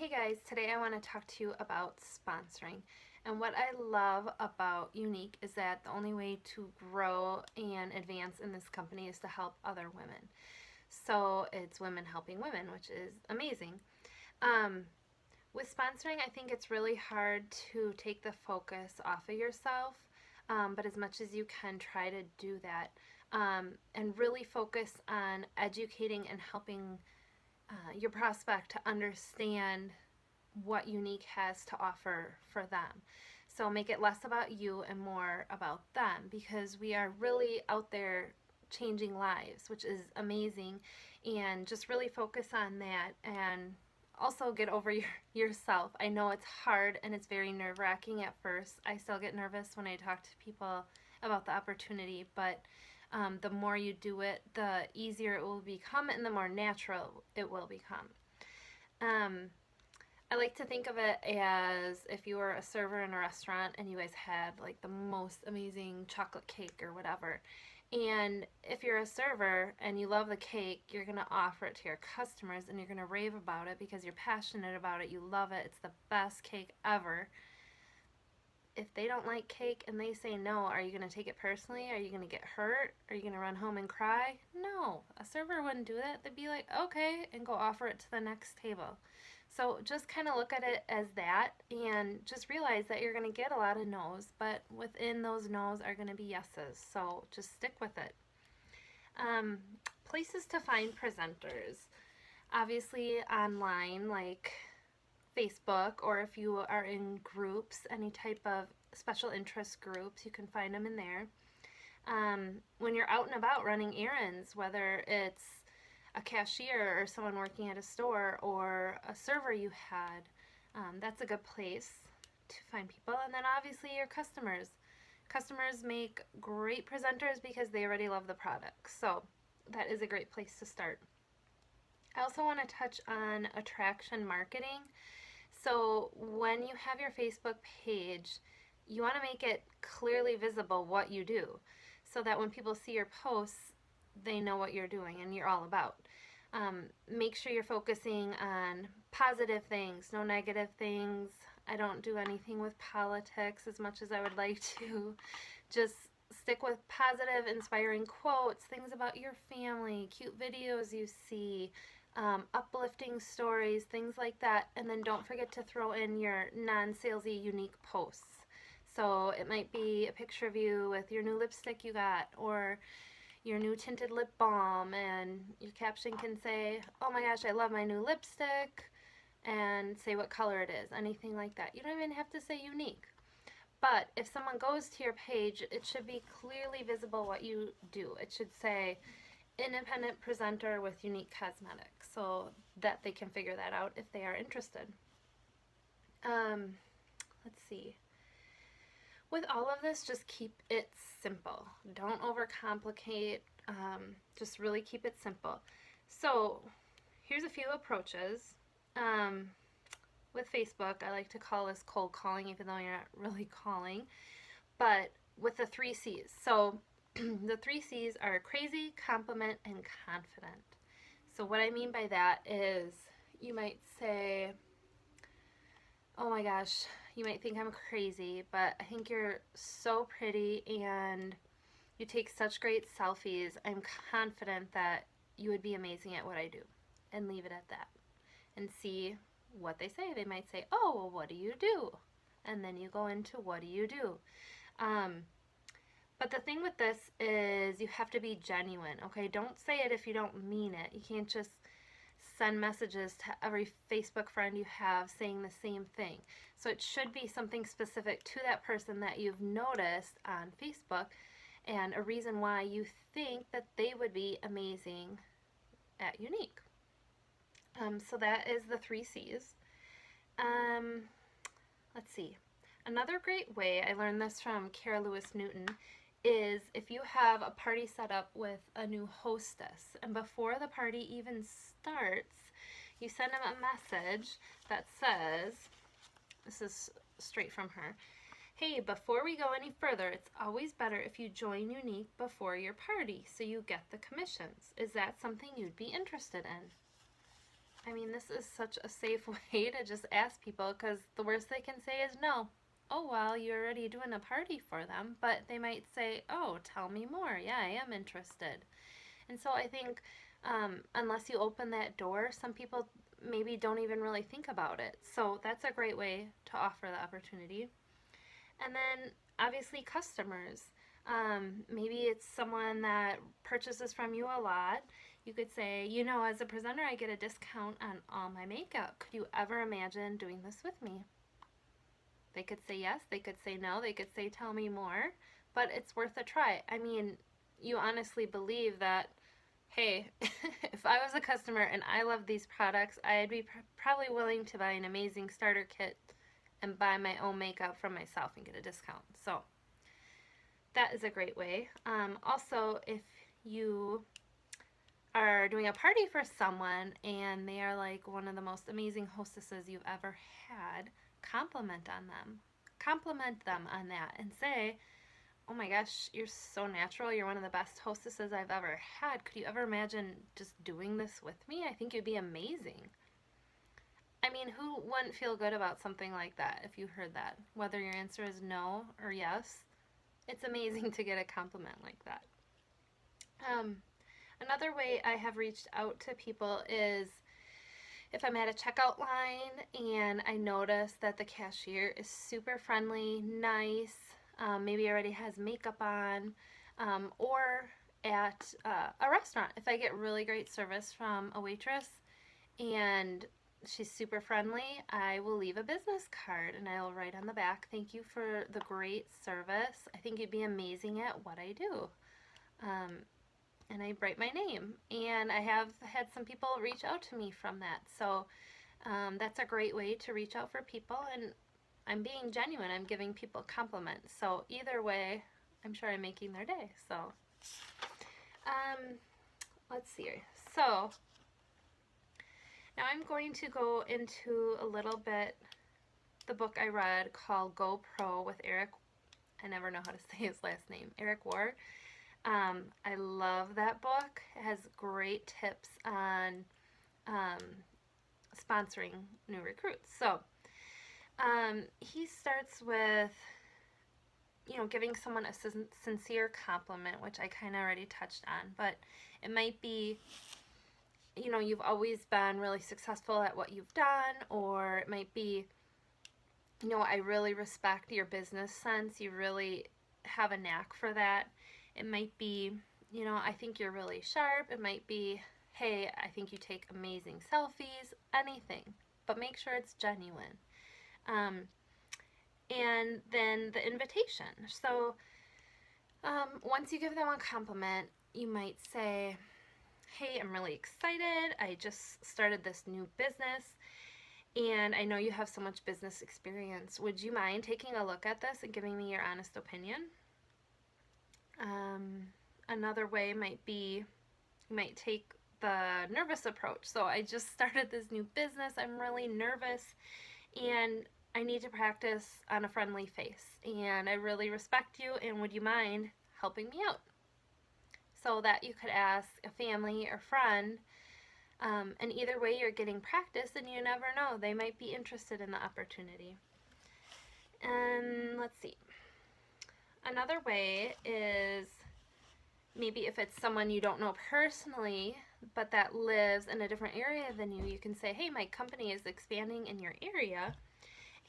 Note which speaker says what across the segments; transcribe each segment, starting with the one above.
Speaker 1: Hey guys, today I want to talk to you about sponsoring. And what I love about Younique is that the only way to grow and advance in this company is to help other women. So it's women helping women, which is amazing. Um, with sponsoring, I think it's really hard to take the focus off of yourself, but as much as you can, try to do that and really focus on educating and helping your prospect to understand what Younique has to offer for them. So make it less about you and more about them, because we are really out there changing lives, which is amazing. And just really focus on that and also get over yourself. I know it's hard and it's very nerve wracking at first. I still get nervous when I talk to people about the opportunity, but the more you do it, the easier it will become and the more natural it will become. Um, I like to think of it as if you were a server in a restaurant and you guys had like the most amazing chocolate cake or whatever. And if you're a server and you love the cake, you're going to offer it to your customers and you're going to rave about it because you're passionate about it. You love it. It's the best cake ever. If they don't like cake and they say no, are you going to take it personally? Are you going to get hurt? Are you going to run home and cry? No. A server wouldn't do that. They'd be like, okay, and go offer it to the next table. So just kind of look at it as that and just realize that you're going to get a lot of no's, but within those no's are going to be yeses. So just stick with it. Um, Places to find presenters. Obviously online, like Facebook, or if you are in groups, any type of special interest groups, you can find them in there. When you're out and about running errands, whether it's a cashier or someone working at a store or a server you had, that's a good place to find people. And then obviously your customers. Customers make great presenters because they already love the product. So that is a great place to start. I also want to touch on attraction marketing. So when you have your Facebook page, you want to make it clearly visible what you do so that when people see your posts, they know what you're doing and you're all about. Make sure you're focusing on positive things, no negative things. I don't do anything with politics as much as I would like to. Just stick with positive, inspiring quotes, things about your family, cute videos you see, uplifting stories, things like that. And then don't forget to throw in your non-salesy unique posts. So it might be a picture of you with your new lipstick you got, or your new tinted lip balm, and your caption can say, oh my gosh, I love my new lipstick, and say what color it is, anything like that. You don't even have to say Younique. But if someone goes to your page, it should be clearly visible what you do. It should say independent presenter with Younique cosmetics, so that they can figure that out if they are interested. Let's see. With all of this, just keep it simple. Don't overcomplicate. Just really keep it simple. So here's a few approaches. With Facebook, I like to call this cold calling, even though you're not really calling, but with the 3 C's. So the 3 C's are crazy, compliment, and confident. So what I mean by that is you might say, oh my gosh, you might think I'm crazy, but I think you're so pretty and you take such great selfies. I'm confident that you would be amazing at what I do. And leave it at that. And see what they say. They might say, oh, well, what do you do? And then you go into what do you do? But the thing with this is you have to be genuine, okay? Don't say it if you don't mean it. You can't just send messages to every Facebook friend you have saying the same thing. So it should be something specific to that person that you've noticed on Facebook and a reason why you think that they would be amazing at Younique. So that is the 3 C's. Let's see. Another great way, I learned this from Cara Lewis Newton, is if you have a party set up with a new hostess and before the party even starts, you send them a message that says, this is straight from her, hey, before we go any further, it's always better if you join Younique before your party so you get the commissions. Is that something you'd be interested in? I mean, this is such a safe way to just ask people because the worst they can say is no. Oh, well, you're already doing a party for them, but they might say, oh, tell me more. Yeah, I am interested. And so I think unless you open that door, some people maybe don't even really think about it. So that's a great way to offer the opportunity. And then obviously customers. Maybe it's someone that purchases from you a lot. You could say, you know, as a presenter, I get a discount on all my makeup. Could you ever imagine doing this with me? They could say yes, they could say no, they could say tell me more, but it's worth a try. I mean, you honestly believe that, hey, if I was a customer and I love these products, I'd be probably willing to buy an amazing starter kit and buy my own makeup from myself and get a discount. So that is a great way. Also, if you are doing a party for someone and they are like one of the most amazing hostesses you've ever had, compliment on them. Compliment them on that and say, oh my gosh, you're so natural. You're one of the best hostesses I've ever had. Could you ever imagine just doing this with me? I think you'd be amazing. I mean, who wouldn't feel good about something like that if you heard that? Whether your answer is no or yes, it's amazing to get a compliment like that. Um, Another way I have reached out to people is if I'm at a checkout line and I notice that the cashier is super friendly, nice, maybe already has makeup on, or at a restaurant, if I get really great service from a waitress and she's super friendly, I will leave a business card and I will write on the back, thank you for the great service. I think you'd be amazing at what I do. And I write my name. And I have had some people reach out to me from that. So that's a great way to reach out for people. And I'm being genuine. I'm giving people compliments. So either way, I'm sure I'm making their day. So let's see here. So now I'm going to go into a little bit the book I read called Go Pro with Eric. I never know how to say his last name. Eric Ward. I love that book. It has great tips on sponsoring new recruits. So he starts with, you know, giving someone a sincere compliment, which I kind of already touched on, but it might be, you know, you've always been really successful at what you've done, or it might be, you know, I really respect your business sense. You really have a knack for that. It might be, you know, I think you're really sharp. It might be, hey, I think you take amazing selfies, anything, but make sure it's genuine. And then the invitation. So once you give them a compliment, you might say, hey, I'm really excited. I just started this new business and I know you have so much business experience. Would you mind taking a look at this and giving me your honest opinion? Another way might be you might take the nervous approach. So I just started this new business. I'm really nervous and I need to practice on a friendly face. And I really respect you and would you mind helping me out? So that you could ask a family or friend. And either way, you're getting practice and you never know. They might be interested in the opportunity. And let's see. Another way is maybe if it's someone you don't know personally, but that lives in a different area than you, you can say, hey, my company is expanding in your area,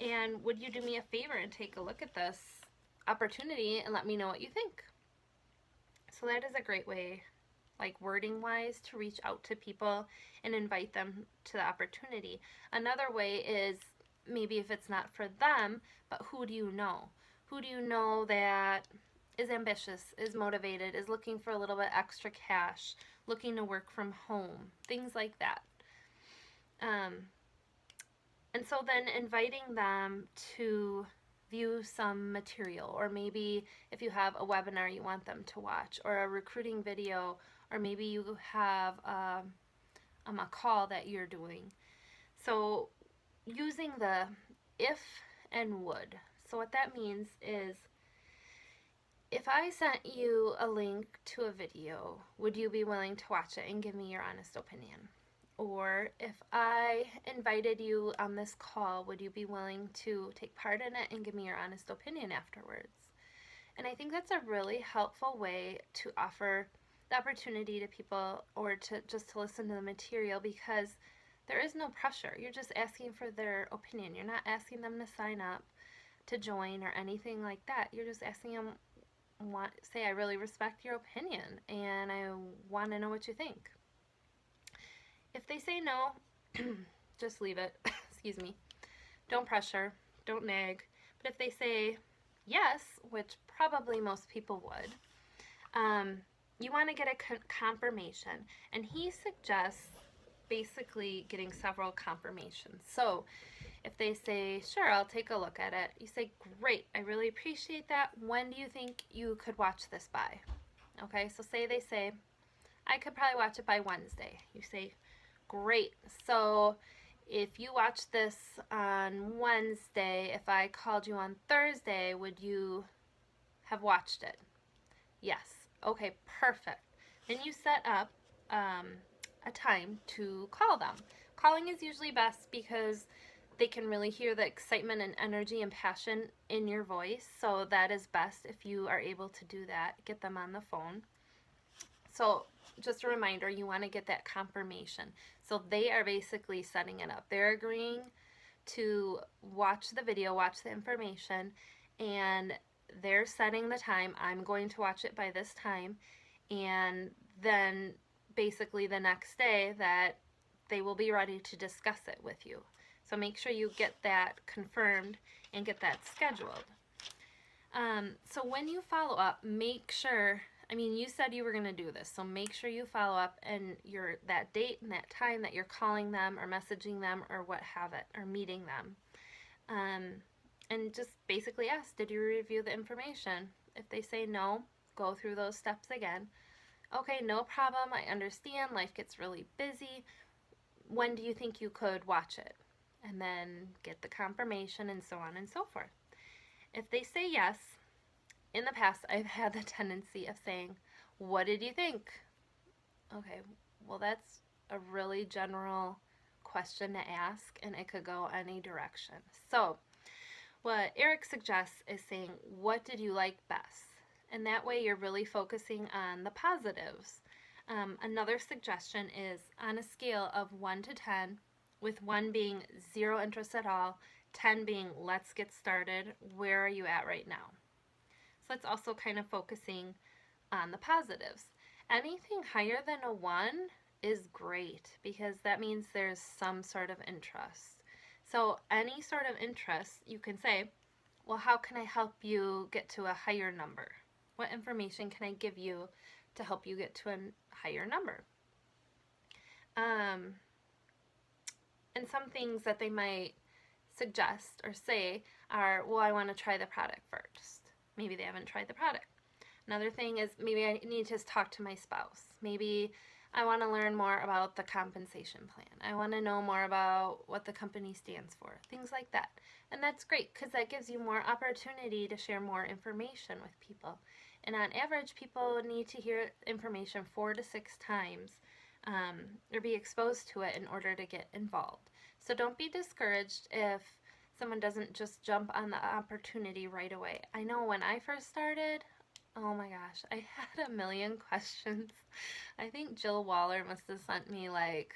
Speaker 1: and would you do me a favor and take a look at this opportunity and let me know what you think? So that is a great way, like wording-wise, to reach out to people and invite them to the opportunity. Another way is maybe if it's not for them, but who do you know? Who do you know that is ambitious, is motivated, is looking for a little bit extra cash, looking to work from home, things like that. And so then inviting them to view some material, or maybe if you have a webinar you want them to watch, or a recruiting video, or maybe you have a call that you're doing. So using the if and would. So what that means is, if I sent you a link to a video, would you be willing to watch it and give me your honest opinion? Or if I invited you on this call, would you be willing to take part in it and give me your honest opinion afterwards? And I think that's a really helpful way to offer the opportunity to people, or to just to listen to the material, because there is no pressure. You're just asking for their opinion. You're not asking them to sign up to join or anything like that. You're just asking them, say, I really respect your opinion and I want to know what you think. If they say no, just leave it. Excuse me. Don't pressure. Don't nag. But if they say yes, which probably most people would, you want to get a confirmation. And he suggests basically getting several confirmations. So if they say, sure, I'll take a look at it, you say, great, I really appreciate that. When do you think you could watch this by? Okay, so say they say, I could probably watch it by Wednesday. You say, great. So if you watch this on Wednesday, if I called you on Thursday, would you have watched it? Yes. Okay, perfect. Then you set up a time to call them. Calling is usually best because they can really hear the excitement and energy and passion in your voice. So that is best if you are able to do that. Get them on the phone. So just a reminder, you want to get that confirmation. So they are basically setting it up. They're agreeing to watch the video, watch the information, and they're setting the time. I'm going to watch it by this time. And then basically the next day that they will be ready to discuss it with you. So make sure you get that confirmed and get that scheduled. So when you follow up, make sure, you said you were going to do this, so make sure you follow up and that date and that time that you're calling them or messaging them or what have it, or meeting them. And just basically ask, did you review the information? If they say no, go through those steps again. Okay, no problem, I understand, life gets really busy. When do you think you could watch it? And then get the confirmation and so on and so forth. If they say yes, in the past I've had the tendency of saying, what did you think? Okay, well that's a really general question to ask and it could go any direction. So what Eric suggests is saying, what did you like best? And that way you're really focusing on the positives. Another suggestion is on a scale of 1 to 10, with 1 being zero interest at all, 10 being let's get started, where are you at right now? So it's also kind of focusing on the positives. Anything higher than a 1 is great because that means there's some sort of interest. So any sort of interest, you can say, well, how can I help you get to a higher number? What information can I give you to help you get to a higher number? And some things that they might suggest or say are, well, I want to try the product first. Maybe they haven't tried the product. Another thing is, maybe I need to talk to my spouse. Maybe I want to learn more about the compensation plan. I want to know more about what the company stands for. Things like that. And that's great because that gives you more opportunity to share more information with people. And on average, people need to hear information 4 to 6 times or be exposed to it in order to get involved. So don't be discouraged if someone doesn't just jump on the opportunity right away. I know when I first started, oh my gosh, I had a million questions. I think Jill Waller must have sent me like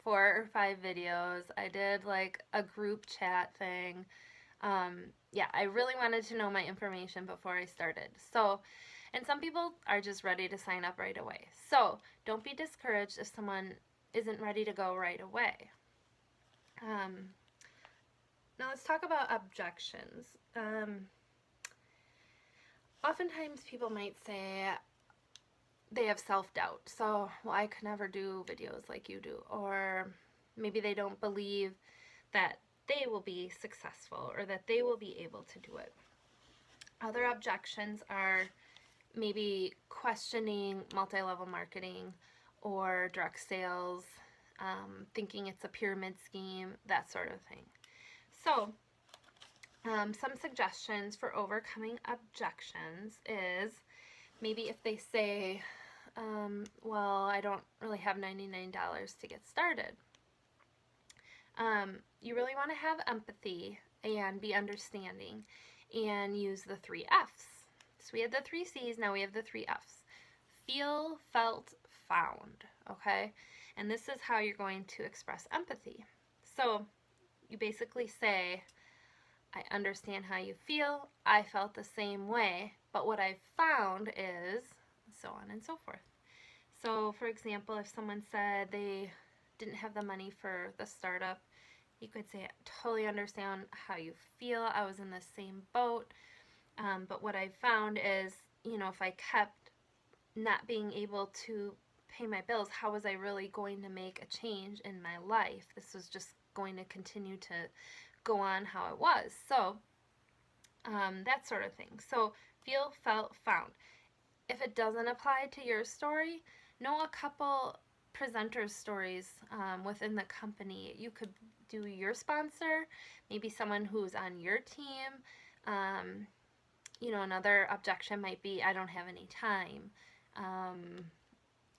Speaker 1: 4 or 5 videos. I did like a group chat thing. Yeah, I really wanted to know my information before I started. So, and some people are just ready to sign up right away. So don't be discouraged if someone isn't ready to go right away. Now let's talk about objections. Oftentimes people might say they have self-doubt. So, well, I could never do videos like you do. Or maybe they don't believe that they will be successful or that they will be able to do it. Other objections are maybe questioning multi-level marketing or direct sales, thinking it's a pyramid scheme, that sort of thing. So, some suggestions for overcoming objections is maybe if they say, well, I don't really have $99 to get started. You really want to have empathy and be understanding and use the 3 F's. So we had the 3 C's, now we have the 3 F's. Feel, felt, found, okay? And this is how you're going to express empathy. So you basically say, I understand how you feel, I felt the same way, but what I found is, so on and so forth. So, for example, if someone said they didn't have the money for the startup, you could say, I totally understand how you feel. I was in the same boat. But what I found is, if I kept not being able to pay my bills, how was I really going to make a change in my life? This was just going to continue to go on how it was. So, that sort of thing. So, feel, felt, found. If it doesn't apply to your story, know a couple presenters' stories within the company. You could do your sponsor, maybe someone who's on your team. Another objection might be, I don't have any time.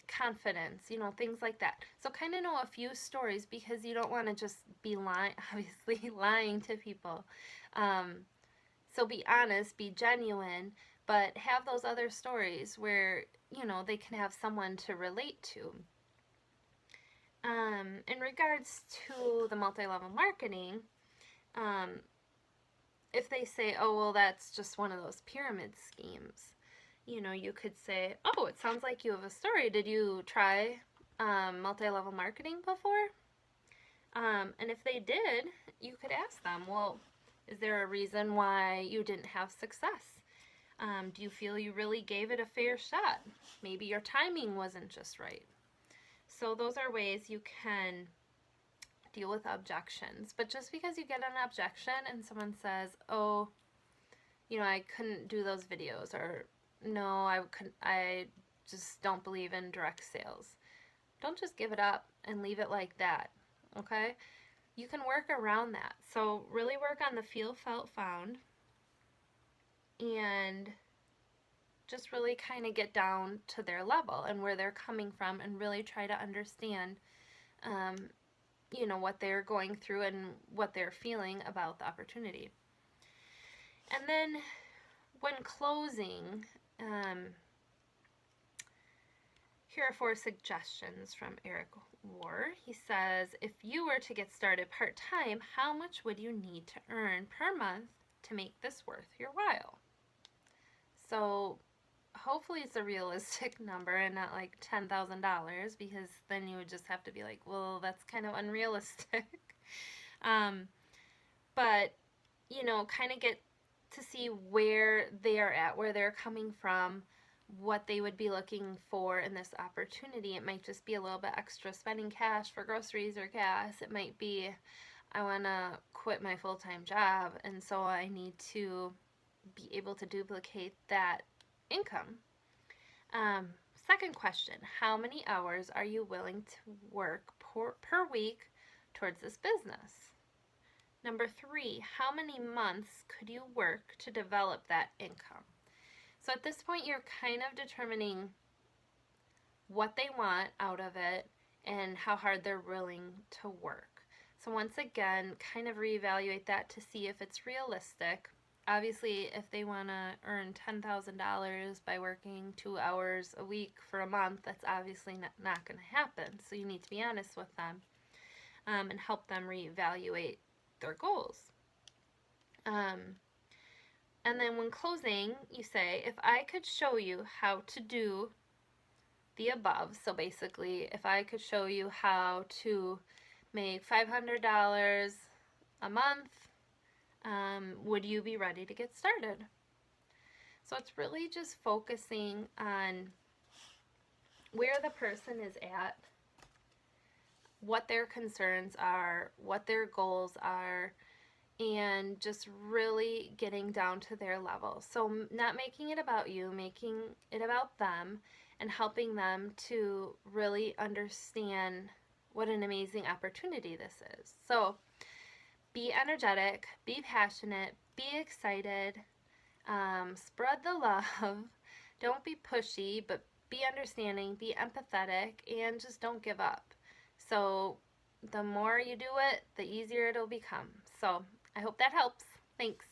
Speaker 1: Confidence, things like that. So kind of know a few stories because you don't want to just be obviously lying to people. So be honest, be genuine, but have those other stories where, they can have someone to relate to. In regards to the multi-level marketing, if they say, oh, well, that's just one of those pyramid schemes, you could say, oh, it sounds like you have a story. Did you try multi-level marketing before? And if they did, you could ask them, well, is there a reason why you didn't have success? Do you feel you really gave it a fair shot? Maybe your timing wasn't just right. So those are ways you can deal with objections. But just because you get an objection and someone says, oh, I couldn't do those videos, or no, I just don't believe in direct sales. Don't just give it up and leave it like that, okay? You can work around that. So really work on the feel, felt, found, and just really kind of get down to their level and where they're coming from, and really try to understand what they're going through and what they're feeling about the opportunity. And then when closing, here are 4 suggestions from Eric War. He says, if you were to get started part-time, how much would you need to earn per month to make this worth your while? So hopefully it's a realistic number and not like $10,000, because then you would just have to be like, well, that's kind of unrealistic. But, kind of get to see where they're at, where they're coming from, what they would be looking for in this opportunity. It might just be a little bit extra spending cash for groceries or gas. It might be, I want to quit my full-time job, and so I need to be able to duplicate that income. Second question, how many hours are you willing to work per week towards this business? Number 3, how many months could you work to develop that income? So at this point, you're kind of determining what they want out of it and how hard they're willing to work. So once again, kind of reevaluate that to see if it's realistic. Obviously, if they want to earn $10,000 by working 2 hours a week for a month, that's obviously not going to happen. So you need to be honest with them and help them reevaluate their goals. And then when closing, you say, if I could show you how to do the above, so basically, if I could show you how to make $500 a month, would you be ready to get started? So it's really just focusing on where the person is at, what their concerns are, what their goals are, and just really getting down to their level. So not making it about you, making it about them, and helping them to really understand what an amazing opportunity this is. So be energetic, be passionate, be excited, spread the love. Don't be pushy, but be understanding, be empathetic, and just don't give up. So the more you do it, the easier it'll become. So I hope that helps. Thanks.